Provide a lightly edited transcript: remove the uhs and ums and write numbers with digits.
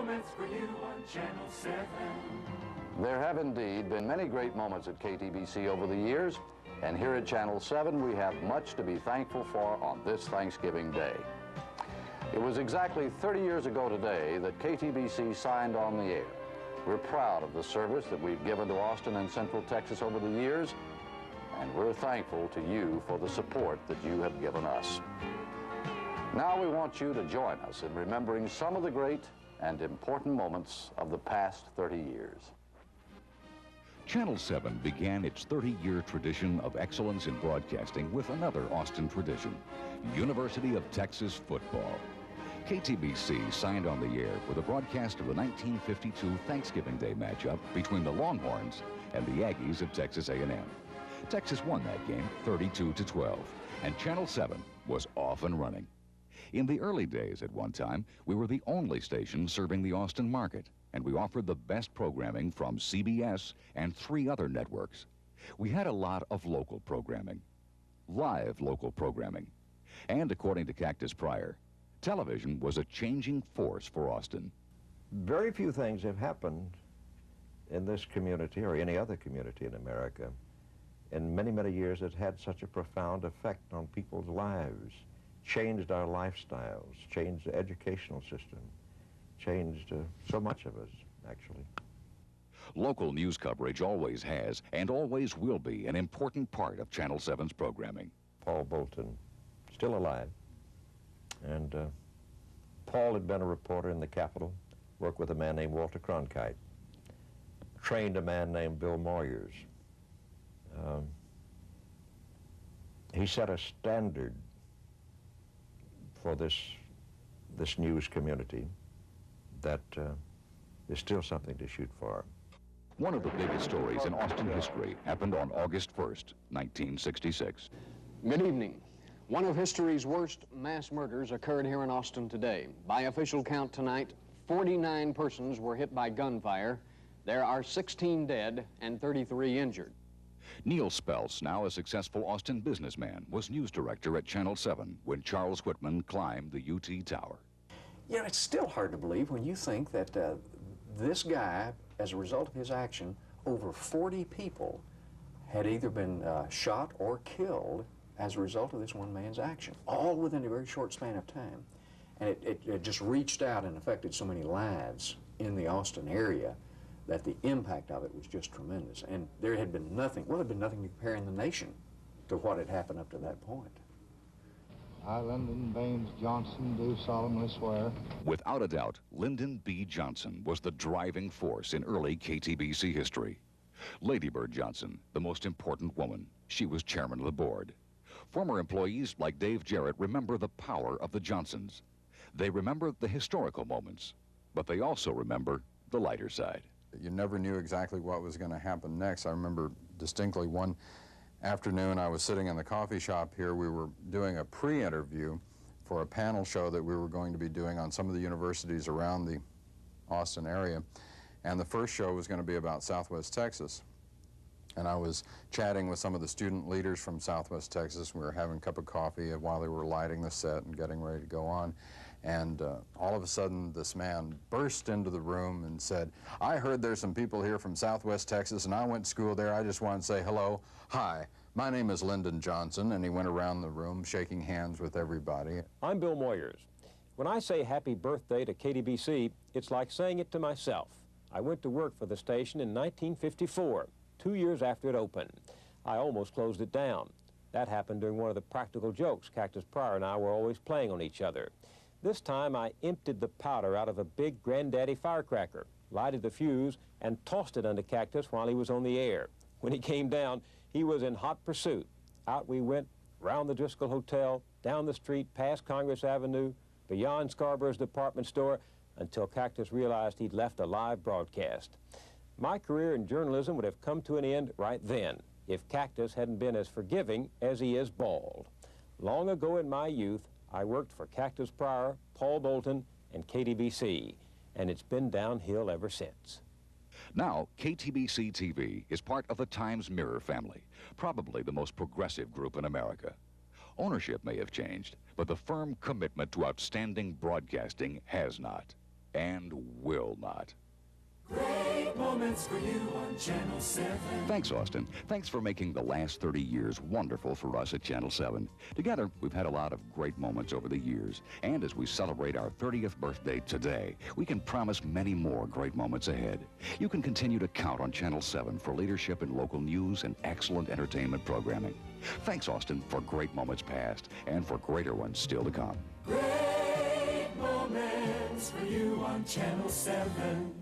moments for you on Channel 7. There have indeed been many great moments at KTBC over the years, and here at Channel 7 we have much to be thankful for on this Thanksgiving Day. It was exactly 30 years ago today that KTBC signed on the air. We're proud of the service that we've given to Austin and Central Texas over the years, and we're thankful to you for the support that you have given us. Now we want you to join us in remembering some of the great and important moments of the past 30 years. Channel 7 began its 30-year tradition of excellence in broadcasting with another Austin tradition, University of Texas football. KTBC signed on the air for the broadcast of the 1952 Thanksgiving Day matchup between the Longhorns and the Aggies of Texas A&M. Texas won that game 32-12, and Channel 7 was off and running. In the early days, at one time, we were the only station serving the Austin market, and we offered the best programming from CBS and 3 other networks. We had a lot of local programming, live local programming. And according to Cactus Pryor, television was a changing force for Austin. Very few things have happened in this community or any other community in America in many, many years that had such a profound effect on people's lives, changed our lifestyles, changed the educational system, changed so much of us, actually. Local news coverage always has and always will be an important part of Channel 7's programming. Paul Bolton, still alive. And Paul had been a reporter in the Capitol, worked with a man named Walter Cronkite, trained a man named Bill Moyers. He set a standard for this news community that is still something to shoot for. One of the biggest stories in Austin history happened on August 1st, 1966. Good evening. One of history's worst mass murders occurred here in Austin today. By official count tonight, 49 persons were hit by gunfire. There are 16 dead and 33 injured. Neil Speltz, now a successful Austin businessman, was news director at Channel 7 when Charles Whitman climbed the UT Tower. You know, it's still hard to believe when you think that this guy, as a result of his action, over 40 people had either been shot or killed as a result of this one man's action, all within a very short span of time. And it just reached out and affected so many lives in the Austin area that the impact of it was just tremendous. And there had been nothing, well, there had been nothing to compare in the nation to what had happened up to that point. I, Lyndon Baines Johnson, do solemnly swear. Without a doubt, Lyndon B. Johnson was the driving force in early KTBC history. Lady Bird Johnson, the most important woman, she was chairman of the board. Former employees like Dave Jarrett remember the power of the Johnsons. They remember the historical moments, but they also remember the lighter side. You never knew exactly what was going to happen next. I remember distinctly one afternoon I was sitting in the coffee shop here. We were doing a pre-interview for a panel show that we were going to be doing on some of the universities around the Austin area. And the first show was going to be about Southwest Texas. And I was chatting with some of the student leaders from Southwest Texas. We were having a cup of coffee while they were lighting the set and getting ready to go on. And all of a sudden, this man burst into the room and said, "I heard there's some people here from Southwest Texas, and I went to school there. I just want to say hello. Hi, my name is Lyndon Johnson." And he went around the room shaking hands with everybody. I'm Bill Moyers. When I say happy birthday to KTBC, it's like saying it to myself. I went to work for the station in 1954, 2 years after it opened. I almost closed it down. That happened during one of the practical jokes Cactus Pryor and I were always playing on each other. This time I emptied the powder out of a big granddaddy firecracker, lighted the fuse, and tossed it under Cactus while he was on the air. When he came down, he was in hot pursuit. Out we went, round the Driscoll Hotel, down the street, past Congress Avenue, beyond Scarborough's department store, until Cactus realized he'd left a live broadcast. My career in journalism would have come to an end right then if Cactus hadn't been as forgiving as he is bald. Long ago in my youth, I worked for Cactus Pryor, Paul Bolton, and KTBC, and it's been downhill ever since. Now, KTBC TV is part of the Times Mirror family, probably the most progressive group in America. Ownership may have changed, but the firm commitment to outstanding broadcasting has not. and will not. Great moments for you on Channel 7. Thanks, Austin. Thanks for making the last 30 years wonderful for us at Channel 7. Together, we've had a lot of great moments over the years. And as we celebrate our 30th birthday today, we can promise many more great moments ahead. You can continue to count on Channel 7 for leadership in local news and excellent entertainment programming. Thanks, Austin, for great moments past and for greater ones still to come. Great moments for you on Channel 7.